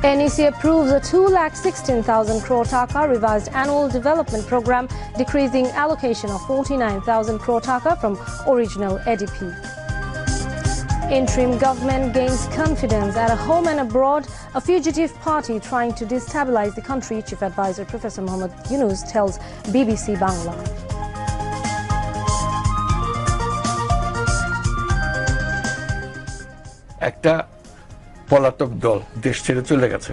NEC approves a 2,16,000 crore taka revised annual development program, decreasing allocation of 49,000 crore taka from original ADP. Interim government gains confidence at home and abroad. A fugitive party trying to destabilize the country, Chief Advisor Professor Muhammad Yunus tells BBC Bangla. একটা পলাতক দল দেশ ছেড়ে চলে গেছে,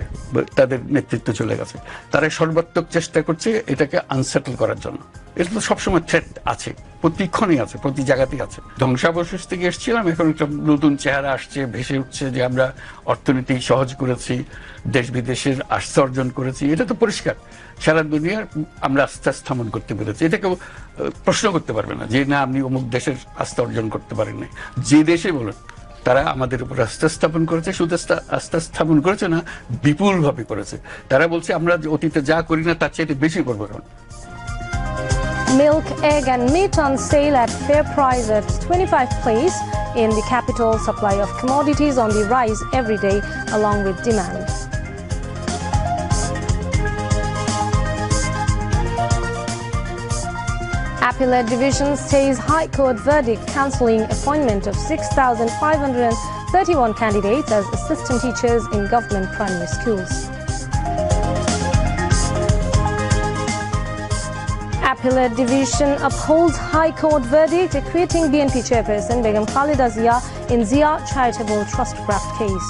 তাদের নেতৃত্ব চলে গেছে, তারা সর্বাত্মক চেষ্টা করছে এটাকে আনসেটল করার জন্য। এটা তো সবসময় থ্রেট আছে, প্রতিক্ষণই আছে, প্রতি জায়গাতেই আছে। ধ্বংসাবশেষ থেকে এসেছিলাম, এখন একটা নতুন চেহারা আসছে, ভেসে উঠছে যে আমরা অর্থনীতি সহজ করেছি, দেশ বিদেশের আস্থা অর্জন করেছি। এটা তো পরিষ্কার, সারা দুনিয়ার আমরা আস্থা স্থাপন করতে পেরেছি। এটা কেউ প্রশ্ন করতে পারবে না যে না আপনি অমুক দেশের আস্থা অর্জন করতে পারেন নাই। যে দেশে বলুন তারা আমাদের উপর আস্থা স্থাপন করেছে, শুধু আস্থা স্থাপন করেছে না, বিপুলভাবে করেছে। তারা বলছে আমরা অতীতে যা করি না তার চাইতে বেশি করবো। এখন Milk, egg and meat on sale at fair price at 25 place in the capital. Supply of commodities on the rise every day along with demand. Appellate Division stays High Court verdict cancelling appointment of 6,531 candidates as assistant teachers in government primary schools. Appellate Division upholds High Court verdict acquitting BNP chairperson Begum Khalida Zia in Zia Charitable Trust graft case.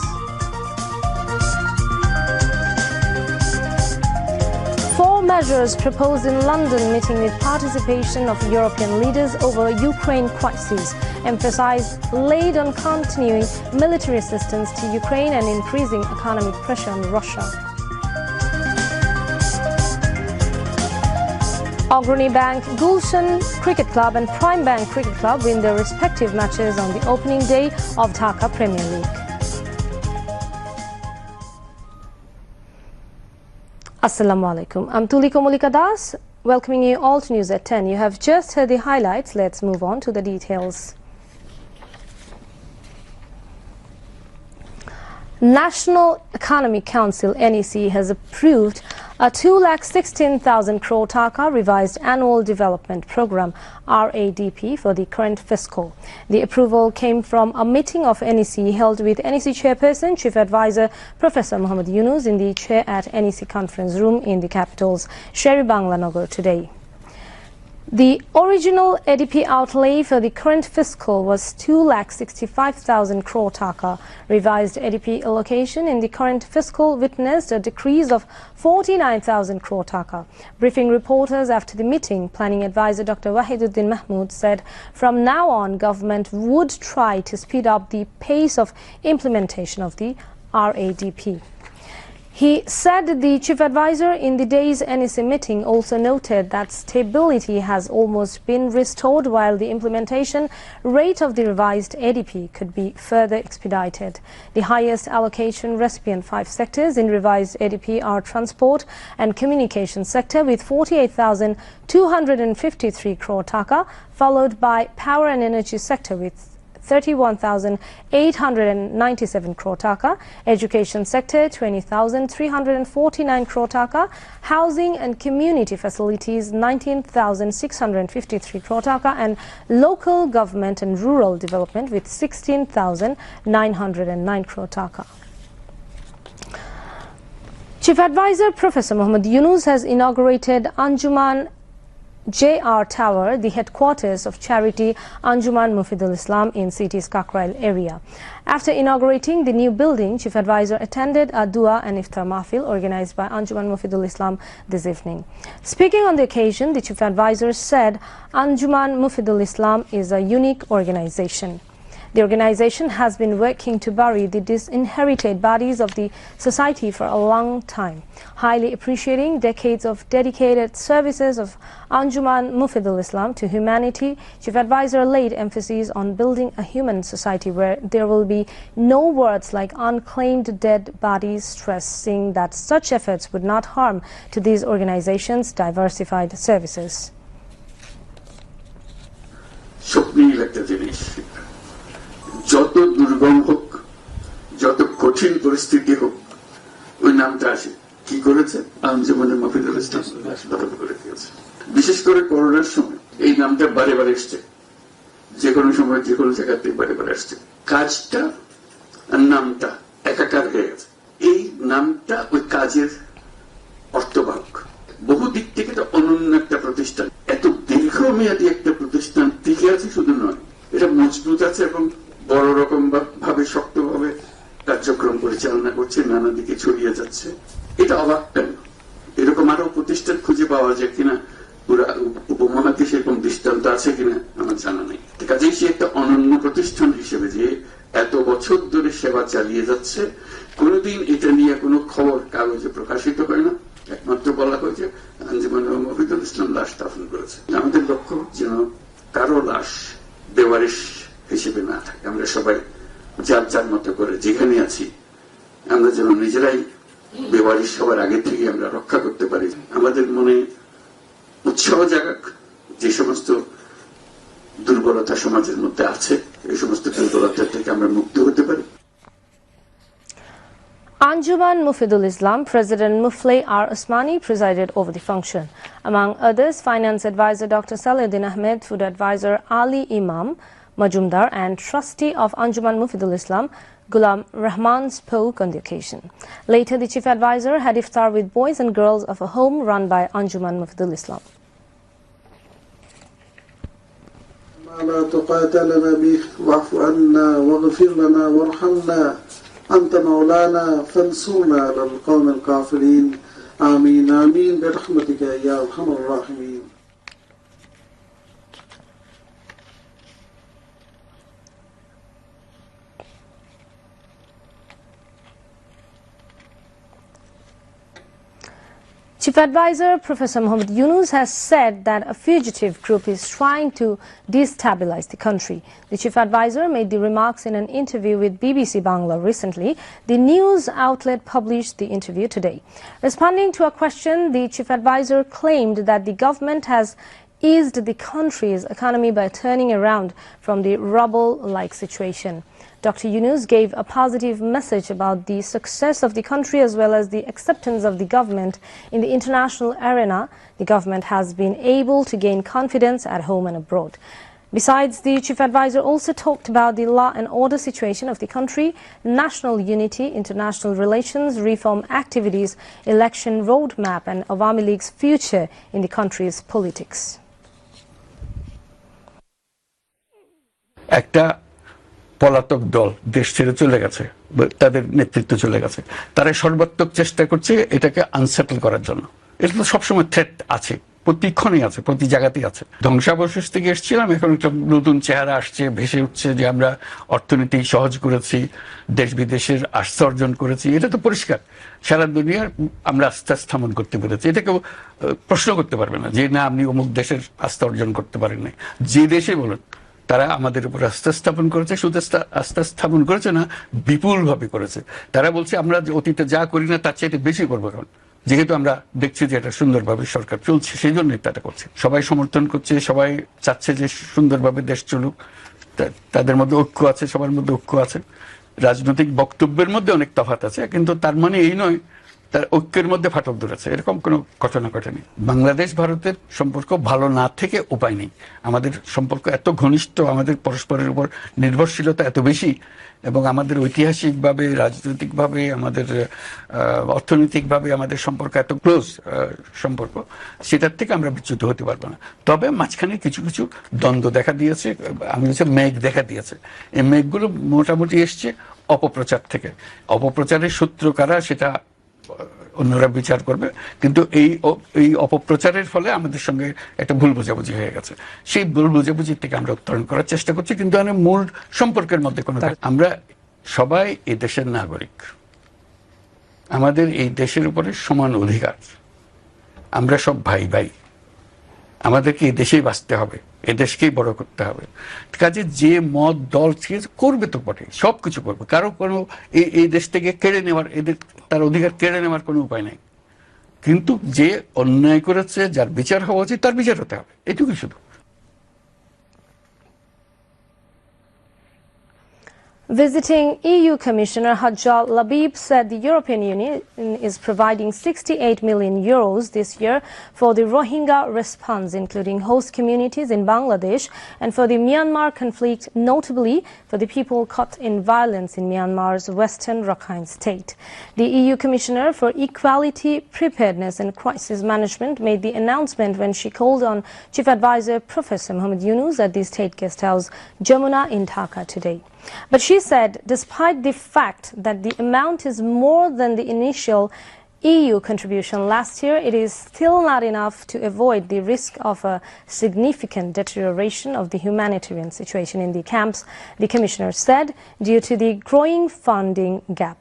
4 measures proposed in London meeting with participation of European leaders over Ukraine crisis. Emphasized laid on continuing military assistance to Ukraine and increasing economic pressure on Russia. Agrani Bank, Gulshan Cricket Club and Prime Bank Cricket Club win their respective matches on the opening day of Dhaka Premier League. Assalamu alaikum. I'm Tuliko Mulika Das, welcoming you all to News at 10. You have just heard the highlights. Let's move on to the details. National Economic Council (NEC) has approved a 2,16,000 crore taka revised annual development program (RADP) for the current fiscal. The approval came from a meeting of NEC held with NEC Chairperson, Chief Advisor Professor Muhammad Yunus in the chair at NEC Conference Room in the capital's Sherry Bangla Nagar today. The original ADP outlay for the current fiscal was 2,65,000 crore taka. Revised ADP allocation in the current fiscal witnessed a decrease of 49,000 crore taka. Briefing reporters after the meeting, Planning Advisor Dr. Wahiduddin Mahmood said from now on government would try to speed up the pace of implementation of the RADP. He said the Chief Advisor in the day's NEC meeting also noted that stability has almost been restored while the implementation rate of the revised ADP could be further expedited. The highest allocation recipient 5 sectors in revised ADP are transport and communication sector with 48,253 crore taka, followed by power and energy sector with 31,897 crore taka, education sector 20,349 crore taka, housing and community facilities 19,653 crore taka, and local government and rural development with 16,909 crore taka. Chief Advisor Professor Muhammad Yunus has inaugurated Anjuman JR Tower, the headquarters of charity Anjuman Mufidul Islam in city's Kakrail area. After inaugurating the new building, Chief Advisor attended a dua and iftar mahfil organized by Anjuman Mufidul Islam this evening. Speaking on the occasion, the Chief Advisor said Anjuman Mufidul Islam is a unique organization. The organization has been working to bury the disinherited bodies of the society for a long time. Highly appreciating decades of dedicated services of Anjuman Mufidul Islam to humanity, Chief Advisor laid emphasis on building a human society where there will be no words like unclaimed dead bodies, stressing that such efforts would not harm to these organizations' diversified services. যত দুর্গম হোক, যত কঠিন পরিস্থিতি হোক, ওই নামটা আসে কি করেছে আঞ্জুমানের মফিদুল ইসলাম দখল করে দিয়েছে। বিশেষ করে করোনার সময় এই নামটা বারে বারে এসছে, যে কোনো সময় যে কোনো জায়গাতে বারে বারে আসছে। কাজটা আর নামটা একাকার হয়ে গেছে। এই নামটা ওই কাজের অর্থবাহক। বহু দিক থেকে এটা অনন্য একটা প্রতিষ্ঠান, এত দীর্ঘমেয়াদী একটা প্রতিষ্ঠান টিকে আছে শুধু নয়, এটা মজবুত আছে এবং বড় রকম ভাবে শক্তভাবে কার্যক্রম পরিচালনা করছে, নানা দিকে ছড়িয়ে যাচ্ছে। এটা অবাক কেন? এরকম আরো প্রতিষ্ঠান খুঁজে পাওয়া যায় কিনা, পুরা উপমহাদেশে এরকম দৃষ্টান্ত আছে কিনা আমার জানা নেই। কাজেই সে একটা অনন্য প্রতিষ্ঠান হিসেবে যে এত বছর ধরে সেবা চালিয়ে যাচ্ছে, কোনোদিন এটা নিয়ে কোনো খবর কাগজে প্রকাশিত হয় না। একমাত্র বলা হয়েছে আঞ্জুমান মফিদুল ইসলাম লাশ দাফন করেছে। আমাদের লক্ষ্য যেন কারো লাশ বেওয়ারিশ হিসেবে না থাকে। আমরা সবাই যার যার মতো করে যেখানে আছি আমরা যেন নিজেরাই বেওয়ারিশ হওয়ার আগে থেকে আমরা রক্ষা করতে পারি। আমাদের মনে উৎসাহ জাগাক, যে সমস্ত দুর্বলতা সমাজের মধ্যে আছে এই সমস্ত দুর্বলতা থেকে আমরা মুক্ত হতে পারি। Anjuman Mufidul Islam President Mufleh R. Usmani presided over the function. Among others, Finance Advisor Dr. Salahuddin Ahmed, Food Advisor Ali Imam Majumdar and Trustee of Anjuman Mufidul Islam Ghulam Rahman spoke on the occasion. Later, the Chief Advisor had iftar with boys and girls of a home run by Anjuman Mufidul Islam. لا تقات لنا به واعف عنا واغفر لنا وارحمنا أنت مولانا فانصرنا على القوم الكافرين آمين آمين برحمتك يا أرحم الراحمين. Chief Advisor Professor Muhammad Yunus has said that a fugitive group is trying to destabilize the country. The Chief Advisor made the remarks in an interview with BBC Bangla recently. The news outlet published the interview today. Responding to a question, the Chief Advisor claimed that the government has eased the country's economy by turning around from the rubble-like situation. Dr. Yunus gave a positive message about the success of the country as well as the acceptance of the government in the international arena. The government has been able to gain confidence at home and abroad. Besides, the Chief Advisor also talked about the law and order situation of the country, national unity, international relations, reform activities, election roadmap and Awami League's future in the country's politics. পলাতক দল দেশ ছেড়ে চলে গেছে, তাদের নেতৃত্ব চলে গেছে, তারা সর্বাত্মক চেষ্টা করছে এটাকে আনসেটল করার জন্য। এটা তো সবসময় থ্রেট আছে, প্রতিক্ষণে আছে, প্রতি জায়গাতেই আছে। ধ্বংসাবশেষ থেকে এসেছিলাম, এখন একটা নতুন চেহারা আসছে, ভেসে উঠছে যে আমরা অর্থনীতি সহজ করেছি, দেশ বিদেশের আস্থা অর্জন করেছি। এটা তো পরিষ্কার, সারা দুনিয়ার আমরা আস্থা স্থাপন করতে পেরেছি। এটা কেউ প্রশ্ন করতে পারবে না যে না আপনি অমুক দেশের আস্থা অর্জন করতে পারেন নাই। যে দেশে বলুন তারা আমাদের উপর আস্থা স্থাপন করেছে, শুধু আস্থা স্থাপন করেছে না, বিপুল ভাবে করেছে। তারা বলছে আমরা অতীতে যা করি না তার চেয়ে বেশি করবো, কারণ যেহেতু আমরা দেখছি যে এটা সুন্দরভাবে সরকার চলছে, সেই জন্যই তারা করছে। সবাই সমর্থন করছে, সবাই চাচ্ছে যে সুন্দরভাবে দেশ চলুক। তাদের মধ্যে ঐক্য আছে, সবার মধ্যে ঐক্য আছে। রাজনৈতিক বক্তব্যের মধ্যে অনেক তফাৎ আছে, কিন্তু তার মানে এই নয় তার ঐক্যের মধ্যে ফাটল ধরেছে, এরকম কোনো ঘটনা ঘটেনি। বাংলাদেশ ভারতের সম্পর্ক ভালো না থেকে উপায় নেই। আমাদের সম্পর্ক এত ঘনিষ্ঠ, আমাদের পরস্পরের উপর নির্ভরশীলতা এত বেশি, এবং আমাদের ঐতিহাসিকভাবে, রাজনৈতিকভাবে, আমাদের অর্থনৈতিকভাবে আমাদের সম্পর্ক এত ক্লোজ সম্পর্ক, সেটার থেকে আমরা বিচ্যুত হতে পারবো না। তবে মাঝখানে কিছু কিছু দ্বন্দ্ব দেখা দিয়েছে, আমি হচ্ছে মেঘ দেখা দিয়েছে। এই মেঘগুলো মোটামুটি এসছে অপপ্রচার থেকে। অপপ্রচারের সূত্র কারা সেটা অন্যরা বিচার করবে, কিন্তু এই অপপ্রচারের ফলে আমাদের সঙ্গে একটা ভুল বোঝাবুঝি হয়ে গেছে। সেই ভুল বোঝাবুঝির থেকে আমরা উত্তরণ করার চেষ্টা করছি, কিন্তু মূল সম্পর্কের মধ্যে কোনো, আমরা সবাই এই দেশের নাগরিক, আমাদের এই দেশের উপরে সমান অধিকার, আমরা সব ভাই ভাই, আমাদেরকে এই দেশেই বাঁচতে হবে, এ দেশকেই বড় করতে হবে। কাজে যে মত দল করবে তো বটে, সবকিছু করবে, কারো কোনো এই দেশ থেকে কেড়ে নেওয়ার, এদের তার অধিকার কেড়ে নেওয়ার কোনো উপায় নেই। কিন্তু যে অন্যায় করেছে, যার বিচার হওয়া উচিত তার বিচার হতে হবে, এটুকুই শুধু। Visiting EU Commissioner Hajjal Labib said the European Union is providing 68 million euros this year for the Rohingya response, including host communities in Bangladesh and for the Myanmar conflict, notably for the people caught in violence in Myanmar's western Rakhine state. The EU Commissioner for Equality, Preparedness and Crisis Management made the announcement when she called on Chief Advisor Professor Muhammad Yunus at the State Guest House Jamuna in Dhaka today. But she said, despite the fact that the amount is more than the initial EU contribution last year, it is still not enough to avoid the risk of a significant deterioration of the humanitarian situation in the camps, the Commissioner said, due to the growing funding gap.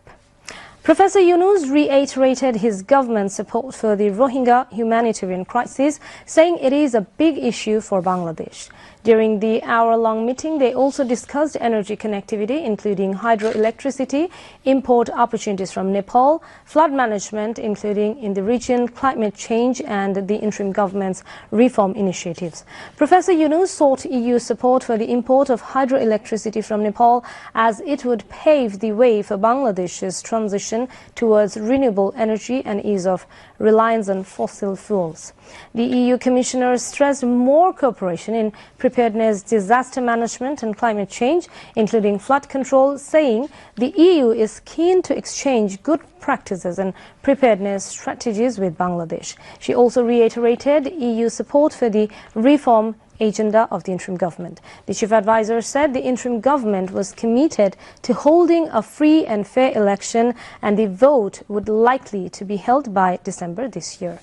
Professor Yunus reiterated his government's support for the Rohingya humanitarian crisis, saying it is a big issue for Bangladesh. During the hour-long meeting, they also discussed energy connectivity, including hydroelectricity, import opportunities from Nepal, flood management, including in the region, climate change, and the interim government's reform initiatives. Professor Yunus sought EU support for the import of hydroelectricity from Nepal, as it would pave the way for Bangladesh's transition towards renewable energy and ease of reliance on fossil fuels. The EU Commissioner stressed more cooperation in preparedness, disaster management and climate change, including flood control, saying the EU is keen to exchange good practices and preparedness strategies with Bangladesh. She also reiterated EU support for the reform agenda of the interim government. The chief advisor said the interim government was committed to holding a free and fair election, and the vote would likely to be held by December this year.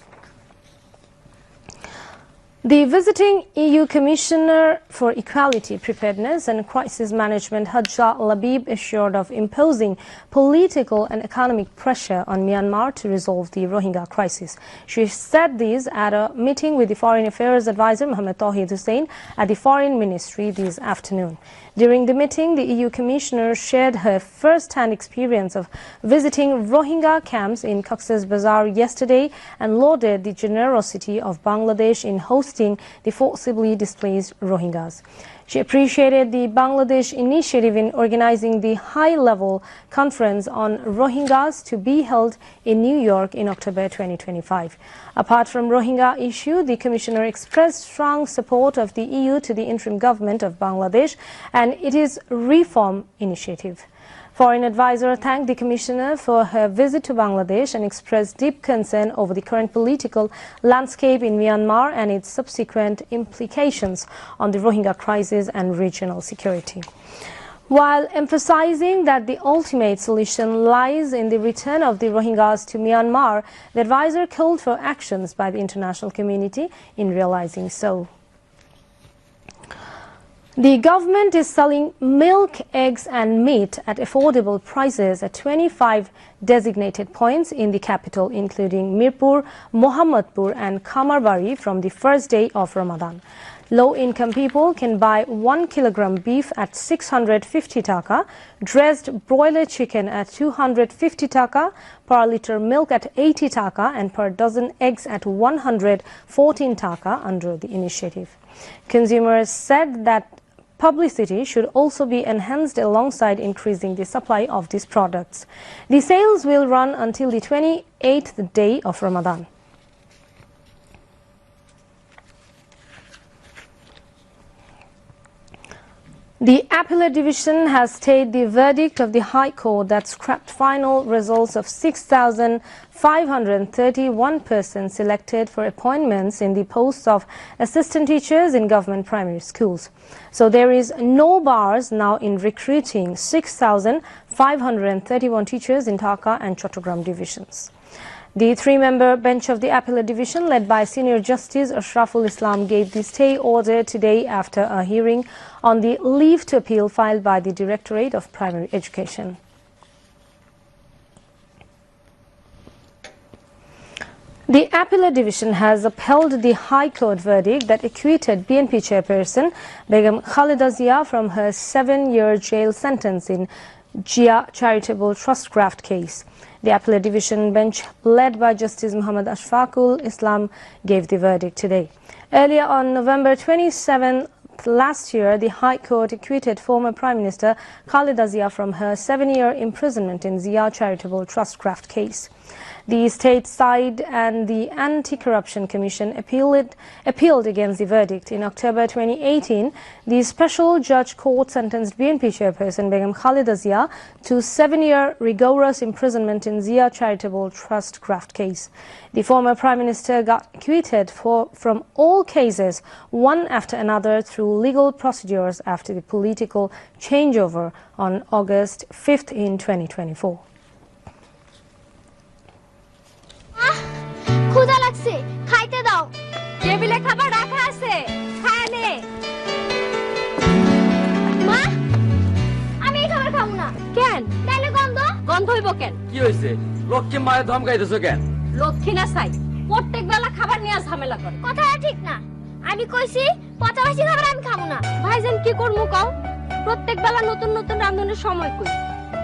The visiting EU Commissioner for Equality, Preparedness and Crisis Management, Hajjal Labib, assured of imposing political and economic pressure on Myanmar to resolve the Rohingya crisis. She said this at a meeting with the Foreign Affairs Advisor Mohammed Tawhid Hussein at the Foreign Ministry this afternoon. During the meeting, the EU Commissioner shared her first-hand experience of visiting Rohingya camps in Cox's Bazar yesterday and lauded the generosity of Bangladesh in hosting the forcibly displaced Rohingyas. She appreciated the Bangladesh initiative in organizing the high-level conference on Rohingyas to be held in New York in October 2025. Apart from Rohingya issue, the Commissioner expressed strong support of the EU to the interim government of Bangladesh and its reform initiative. Foreign advisor thanked the Commissioner for her visit to Bangladesh and expressed deep concern over the current political landscape in Myanmar and its subsequent implications on the Rohingya crisis and regional security. While emphasizing that the ultimate solution lies in the return of the Rohingyas to Myanmar, the advisor called for actions by the international community in realizing so. The government is selling milk, eggs and meat at affordable prices at 25 designated points in the capital, including Mirpur, Mohammadpur and Kamarbari from the first day of Ramadan. Low-income people can buy 1 kilogram beef at 650 taka, dressed broiler chicken at 250 taka, per liter milk at 80 taka and per dozen eggs at 114 taka under the initiative. Consumers said that publicity should also be enhanced alongside increasing the supply of these products. The sales will run until the 28th day of Ramadan. The Appellate Division has stayed the verdict of the High Court that scrapped final results of 6,531 persons selected for appointments in the posts of assistant teachers in government primary schools. So there is no bars now in recruiting 6,531 teachers in Dhaka and Chattogram divisions. The three-member bench of the Appellate Division, led by Senior Justice Ashraful Islam, gave the stay order today after a hearing on the leave to appeal filed by the Directorate of Primary Education. The Appellate Division has upheld the High Court verdict that acquitted BNP chairperson Begum Khalida Zia from her 7-year jail sentence in Jia Charitable Trust Graft case. The Appellate Division bench, led by Justice Muhammad Ashfaqul Islam, gave the verdict today. Earlier on November 27th, 5th last year, the High Court acquitted former Prime Minister Khaleda Zia from her 7-year imprisonment in Zia Charitable Trust graft case. The state side and the Anti-Corruption Commission appealed against the verdict. In October 2018, the Special Judge Court sentenced BNP chairperson Begum Khaleda Zia to 7-year rigorous imprisonment in Zia Charitable Trust graft case. The former Prime Minister got acquitted from all cases, one after another, through legal procedures after the political changeover on August 5th in 2024. ক্ষুধা লাগছে খাইতে দাও টেবিলে খাবার রাখা আছে খায় নে মা আমি এই খাবার খাবো না কেন তাইলে গন্ধ হইব কেন কি হইছে লক্ষ্মী মায়ের ধমকাইতেছো কেন লক্ষ্মী না চাই প্রত্যেক বেলা খাবার নিয়ে ঝামেলা করে কথাটা ঠিক না আমি কইছি পচাবাসি খাবার আমি খাবো না ভাইজান কি করমু কও প্রত্যেক বেলা নতুন নতুন রাঁধুনের সময় কই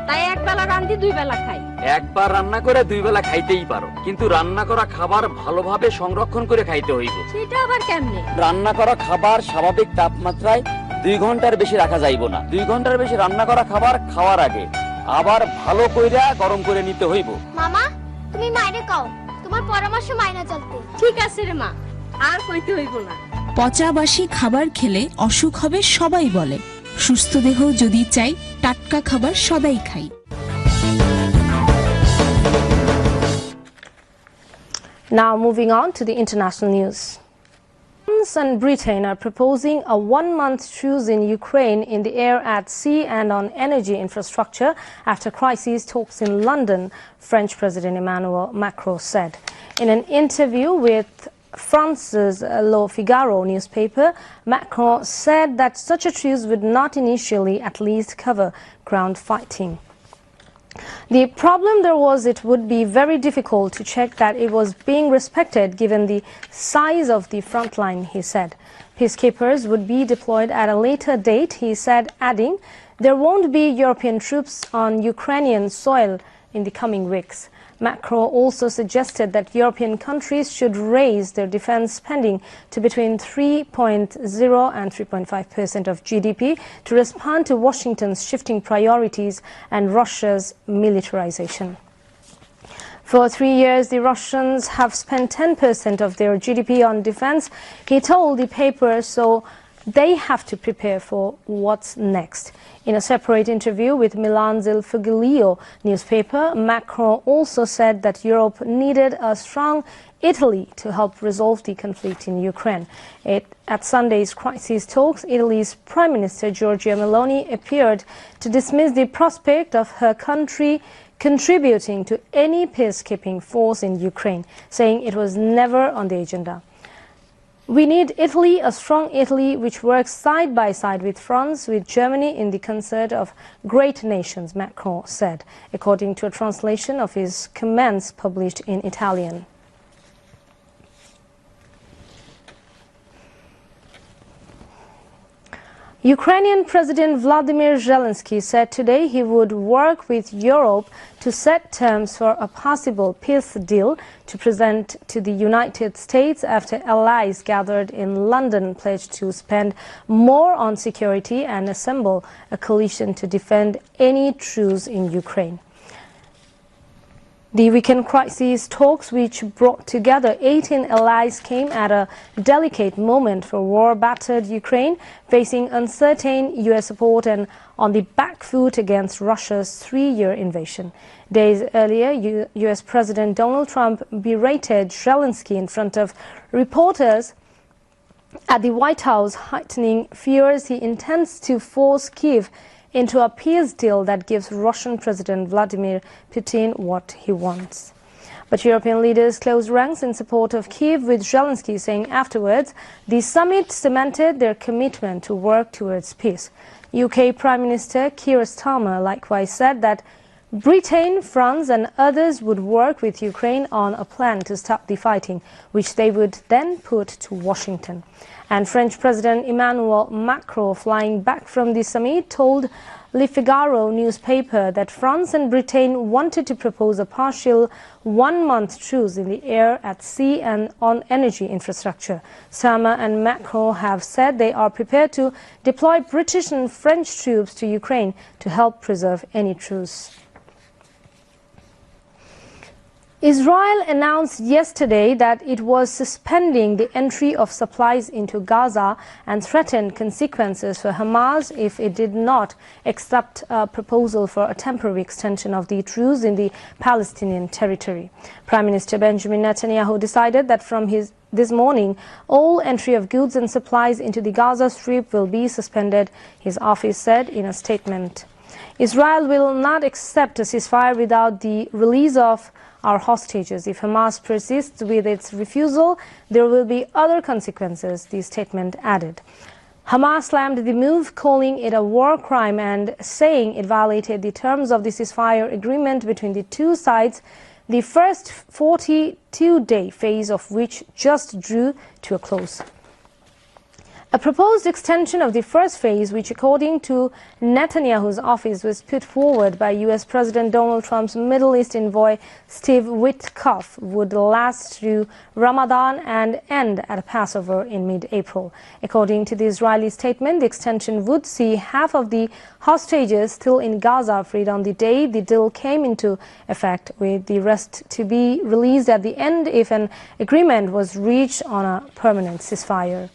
তাই এক বেলা রাঁধি দুই বেলা খাই একবার রান্না করে দুই বেলা খাইতেই পারো কিন্তু রান্না করা খাবার ভালোভাবে সংরক্ষণ করে খাইতে হইব সেটা আবার কেমনে রান্না করা খাবার স্বাভাবিক তাপমাত্রায় 2 ঘন্টার বেশি রাখা যাইব না 2 ঘন্টার বেশি রান্না করা খাবার খাওয়ার আগে আবার ভালো কইরা গরম করে নিতে হইব মামা তুমি মাইরে কও তোমার পরামর্শ মাইনা চলতে ঠিক আছে রে মা আর কইতে হইব না পচাবাসি খাবার খেলে অসুখ হবে সবাই বলে সুস্থ দেহ যদি চাই টাটকা খাবার সদাই খাই Now moving on to the international news. France and Britain are proposing a 1-month truce in Ukraine in the air, at sea and on energy infrastructure after crisis talks in London, French President Emmanuel Macron said. In an interview with France's Le Figaro newspaper, Macron said that such a truce would not initially at least cover ground fighting. The problem there was it would be very difficult to check that it was being respected given the size of the front line, he said. Peacekeepers would be deployed at a later date, he said, adding, there won't be European troops on Ukrainian soil in the coming weeks. Macron also suggested that European countries should raise their defense spending to between 3.0 and 3.5% of GDP to respond to Washington's shifting priorities and Russia's militarization. For 3 years, the Russians have spent 10% of their GDP on defense, he told the paper, so they have to prepare for what's next. In a separate interview with Milan's Il Foglio newspaper, Macron also said that Europe needed a strong Italy to help resolve the conflict in Ukraine. At Sunday's crisis talks, Italy's Prime Minister Giorgia Meloni appeared to dismiss the prospect of her country contributing to any peacekeeping force in Ukraine, saying it was never on the agenda. We need Italy, a strong Italy which works side by side with France, with Germany in the concert of great nations, Macron said, according to a translation of his comments published in Italian. Ukrainian President Vladimir Zelensky said today he would work with Europe to set terms for a possible peace deal to present to the United States after allies gathered in London pledged to spend more on security and assemble a coalition to defend any truce in Ukraine. The weekend crisis talks, which brought together 18 allies, came at a delicate moment for war-battered Ukraine, facing uncertain U.S. support and on the back foot against Russia's 3-year invasion. Days earlier, U.S. President Donald Trump berated Zelensky in front of reporters at the White House, heightening fears he intends to force Kyiv into a peace deal that gives Russian President Vladimir Putin what he wants. But European leaders closed ranks in support of Kyiv, with Zelensky saying afterwards the summit cemented their commitment to work towards peace. UK Prime Minister Keir Starmer likewise said that Britain, France and others would work with Ukraine on a plan to stop the fighting, which they would then put to Washington. And French President Emmanuel Macron, flying back from the summit, told Le Figaro newspaper that France and Britain wanted to propose a partial one-month truce in the air, at sea and on energy infrastructure. Starmer and Macron have said they are prepared to deploy British and French troops to Ukraine to help preserve any truce. Israel announced yesterday that it was suspending the entry of supplies into Gaza and threatened consequences for Hamas if it did not accept a proposal for a temporary extension of the truce in the Palestinian territory. Prime Minister Benjamin Netanyahu decided that from this morning, all entry of goods and supplies into the Gaza Strip will be suspended, his office said in a statement. Israel will not accept a ceasefire without the release of our hostages. If Hamas persists with its refusal, there will be other consequences, the statement added. Hamas slammed the move, calling it a war crime and saying it violated the terms of the ceasefire agreement between the two sides, the first 42-day phase of which just drew to a close. A proposed extension of the first phase, which according to Netanyahu's office was put forward by U.S. President Donald Trump's Middle East envoy Steve Witkoff, would last through Ramadan and end at Passover in mid-April. According to the Israeli statement, the extension would see half of the hostages still in Gaza freed on the day the deal came into effect, with the rest to be released at the end if an agreement was reached on a permanent ceasefire.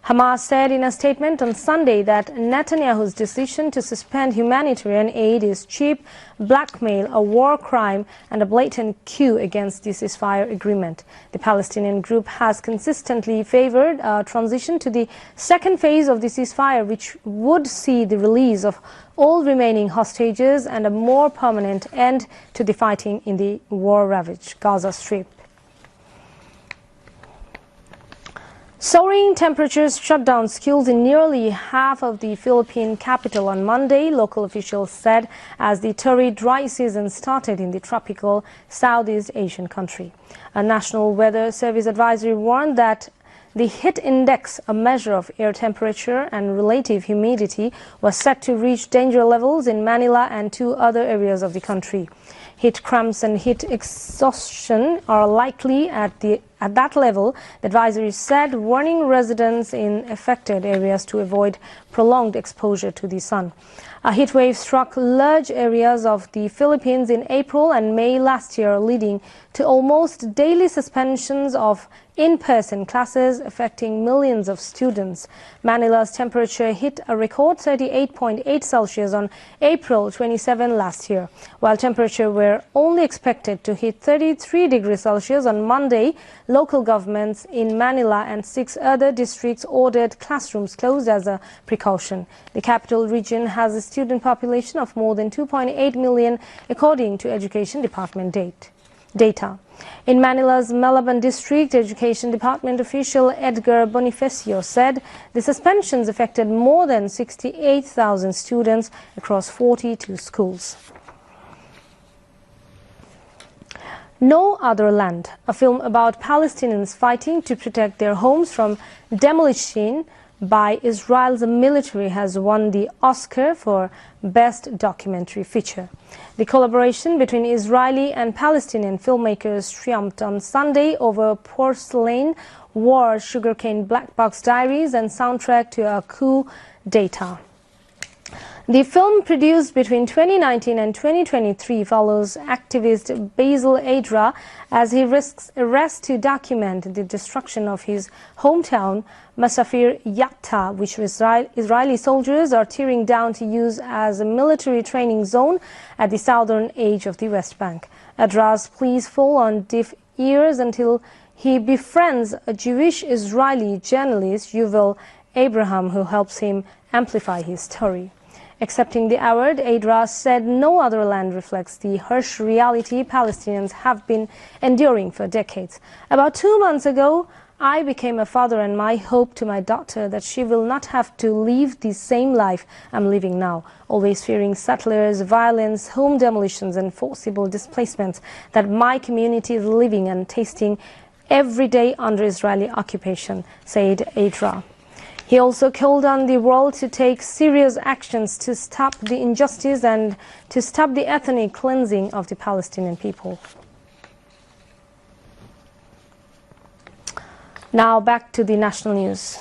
Hamas said in a statement on Sunday that Netanyahu's decision to suspend humanitarian aid is cheap blackmail, a war crime, and a blatant coup against the ceasefire agreement. The Palestinian group has consistently favored a transition to the second phase of the ceasefire, which would see the release of all remaining hostages and a more permanent end to the fighting in the war-ravaged Gaza Strip. Soaring temperatures shut down schools in nearly half of the Philippine capital on Monday, local officials said, as the torrid dry season started in the tropical Southeast Asian country. A National Weather Service advisory warned that the heat index, a measure of air temperature and relative humidity, was set to reach danger levels in Manila and two other areas of the country. Heat cramps and heat exhaustion are likely at that level, the advisory said, warning residents in affected areas to avoid prolonged exposure to the sun. A heat wave struck large areas of the Philippines in April and May last year, leading to almost daily suspensions of in-person classes, affecting millions of students. Manila's temperature hit a record 38.8 Celsius on April 27 last year, while temperatures were only expected to hit 33 degrees Celsius on Monday. Local governments in Manila and 6 other districts ordered classrooms closed as a precaution. The capital region has a student population of more than 2.8 million, according to Education Department data. In Manila's Malaban district, Education Department official Edgar Bonifacio said the suspensions affected more than 68,000 students across 42 schools. No Other Land, a film about Palestinians fighting to protect their homes from demolition by Israel's military, has won the Oscar for Best Documentary Feature. The collaboration between Israeli and Palestinian filmmakers triumphed on Sunday over Porcelain War, Sugarcane Black Box Diaries, and soundtrack to a coup d'etat. The film, produced between 2019 and 2023, follows activist Basil Adra as he risks arrest to document the destruction of his hometown, Masafir Yatta, which Israeli soldiers are tearing down to use as a military training zone at the southern edge of the West Bank. Adra's pleas fall on deaf ears until he befriends a Jewish Israeli journalist, Yuval Abraham, who helps him amplify his story. Accepting the award, Adra said No Other Land reflects the harsh reality Palestinians have been enduring for decades. About 2 months ago, I became a father, and my hope to my daughter that she will not have to live the same life I'm living now, always fearing settlers, violence, home demolitions and forcible displacements that my community is living and tasting every day under Israeli occupation, said Adra. He also called on the world to take serious actions to stop the injustice and to stop the ethnic cleansing of the Palestinian people. Now back to the national news.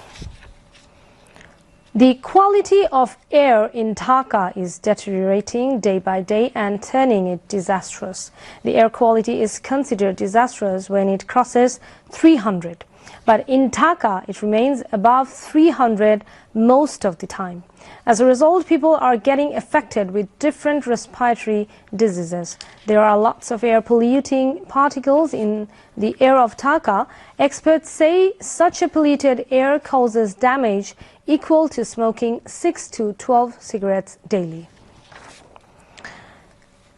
The quality of air in Dhaka is deteriorating day by day and turning it disastrous. The air quality is considered disastrous when it crosses 300. But in Dhaka, it remains above 300 most of the time. As a result, people are getting affected with different respiratory diseases. There are lots of air polluting particles in the air of Dhaka. Experts say such a polluted air causes damage equal to smoking 6 to 12 cigarettes daily.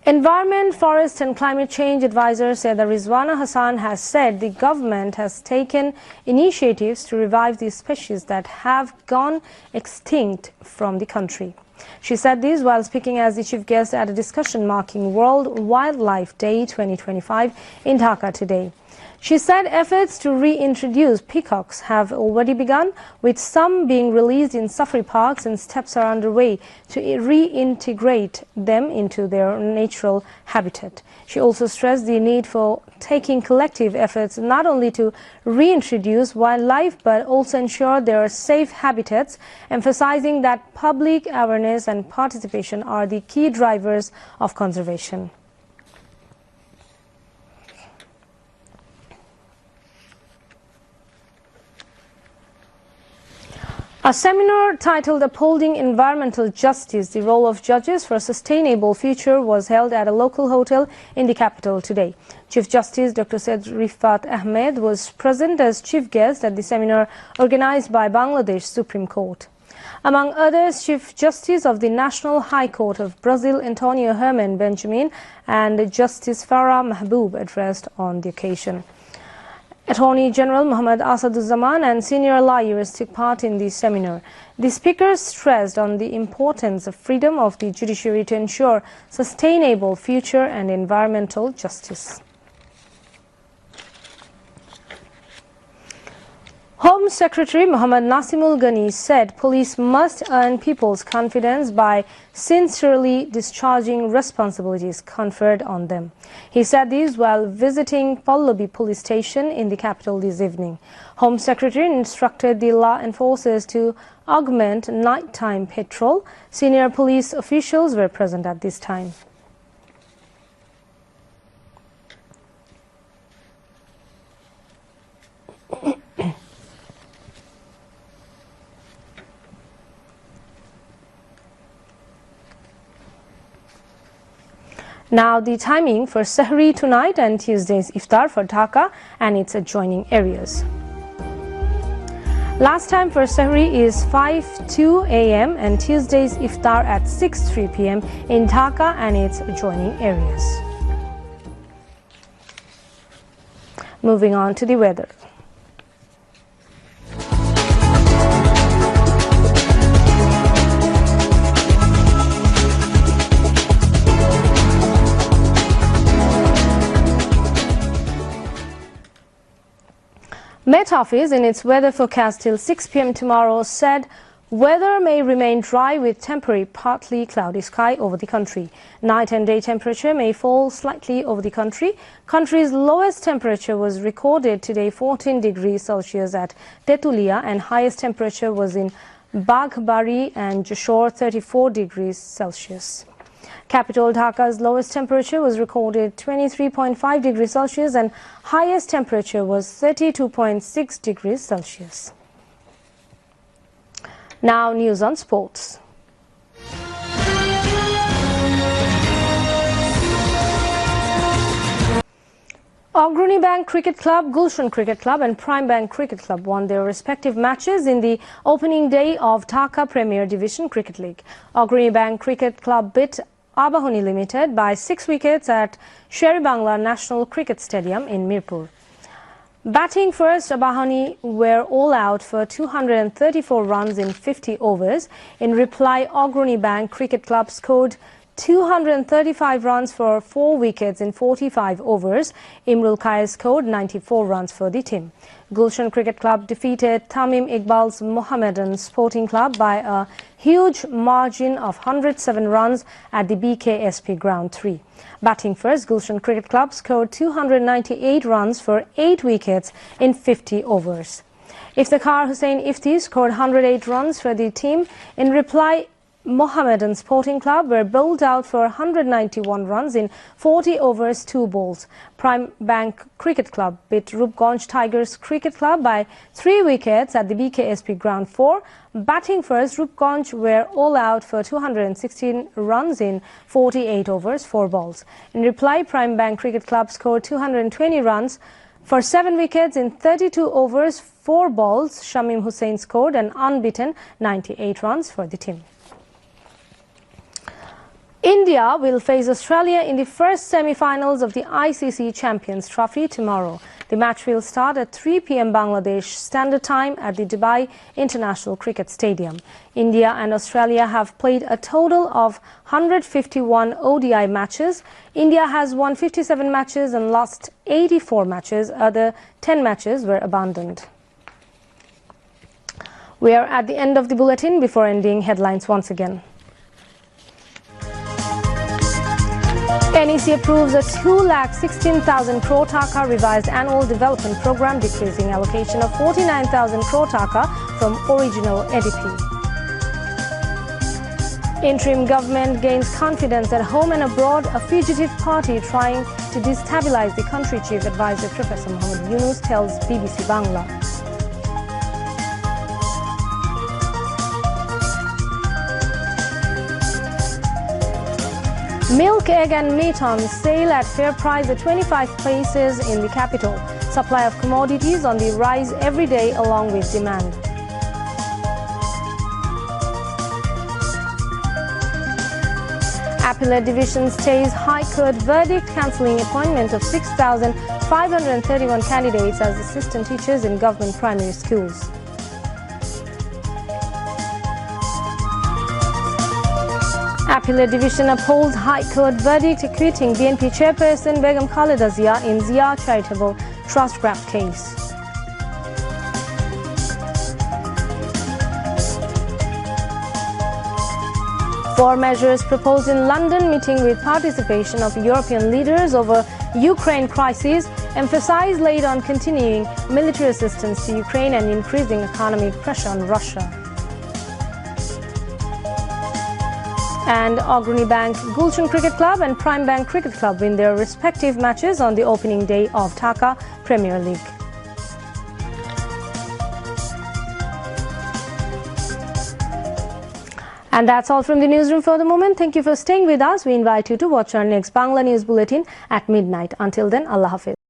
Environment, Forest and Climate Change Advisor Sayeda Rizwana Hassan has said the government has taken initiatives to revive the species that have gone extinct from the country. She said this while speaking as the chief guest at a discussion marking World Wildlife Day 2025 in Dhaka today. She said efforts to reintroduce peacocks have already begun, with some being released in safari parks, and steps are underway to reintegrate them into their natural habitat. She also stressed the need for taking collective efforts not only to reintroduce wildlife but also ensure their safe habitats, emphasizing that public awareness and participation are the key drivers of conservation. A seminar titled Upholding Environmental Justice, the Role of Judges for a Sustainable Future was held at a local hotel in the capital today. Chief Justice Dr. Said Rifat Ahmed was present as chief guest at the seminar organized by Bangladesh Supreme Court. Among others, Chief Justice of the National High Court of Brazil, Antonio Herman Benjamin, and Justice Farah Mahbub addressed on the occasion. Attorney General Muhammad Asaduzzaman and senior lawyers took part in the seminar. The speakers stressed on the importance of freedom of the judiciary to ensure sustainable future and environmental justice. Home Secretary Muhammad Nasimul Ghani said police must earn people's confidence by sincerely discharging responsibilities conferred on them. He said this while visiting Pallavi police station in the capital this evening. Home Secretary instructed the law enforcers to augment nighttime patrol. Senior police officials were present at this time. Now the timing for Sahri tonight and Tuesday's Iftar for Dhaka and its adjoining areas. Last time for Sahri is 5:02 a.m. and Tuesday's Iftar at 6:03 p.m. in Dhaka and its adjoining areas. Moving on to the weather. Met Office in its weather forecast till 6 p.m. tomorrow said weather may remain dry with temporary partly cloudy sky over the country. Night and day temperature may fall slightly over the country. Country's lowest temperature was recorded today 14 degrees Celsius at Tetulia and highest temperature was in Baghbari and Jashore 34 degrees Celsius. Capital Dhaka's lowest temperature was recorded 23.5 degrees Celsius and highest temperature was 32.6 degrees Celsius. Now news on sports. Agrani Bank Cricket Club, Gulshan Cricket Club and Prime Bank Cricket Club won their respective matches in the opening day of Dhaka Premier Division Cricket League. Agrani Bank Cricket Club beat Abahani Limited by 6 wickets at Sher-e-Bangla National Cricket Stadium in Mirpur. Batting first, Abahani were all out for 234 runs in 50 overs. In reply, Agrani Bank Cricket Club scored 235 runs for 4 wickets in 45 overs. Imrul Kaya scored 94 runs for the team. Gulshan Cricket Club defeated Tamim Iqbal's Mohammedan Sporting Club by a huge margin of 107 runs at the BKSP Ground 3. Batting first, Gulshan Cricket Club scored 298 runs for 8 wickets in 50 overs. Iftikhar Hussain Ifti scored 108 runs for the team. In reply, Mohammedan Sporting Club were bowled out for 191 runs in 40 overs 2 balls. Prime Bank Cricket Club beat Rupganj Tigers Cricket Club by 3 wickets at the BKSP Ground 4. Batting first, Rupganj were all out for 216 runs in 48 overs 4 balls. In reply, Prime Bank Cricket Club scored 220 runs for 7 wickets in 32 overs 4 balls. Shamim Hussain scored an unbeaten 98 runs for the team. India will face Australia in the first semi-finals of the ICC Champions Trophy tomorrow. The match will start at 3 p.m. Bangladesh Standard Time at the Dubai International Cricket Stadium. India and Australia have played a total of 151 ODI matches. India has won 57 matches and lost 84 matches. Other 10 matches were abandoned. We are at the end of the bulletin. Before ending, headlines once again. NEC approves a 2,16,000 crore taka revised annual development program, decreasing allocation of 49,000 crore taka from original ADP. Interim government gains confidence at home and abroad. A fugitive party trying to destabilize the country, Chief Advisor Professor Mohammed Yunus tells BBC Bangla. Milk, egg and meat on sale at fair price at 25 places in the capital. Supply of commodities on the rise every day along with demand. Appellate Division stays High Court verdict cancelling appointment of 6,531 candidates as assistant teachers in government primary schools. Appellate Division upholds High Court verdict acquitting BNP chairperson Begum Khaleda Zia in Zia Charitable Trust graft case. Four measures proposed in London meeting with participation of European leaders over Ukraine crisis. Emphasis laid on continuing military assistance to Ukraine and increasing economic pressure on Russia. And Agrani Bank, Gulshan Cricket Club and Prime Bank Cricket Club win their respective matches on the opening day of Dhaka Premier League. And that's all from the newsroom for the moment. Thank you for staying with us. We invite you to watch our next Bangla News Bulletin at midnight. Until then, Allah Hafiz.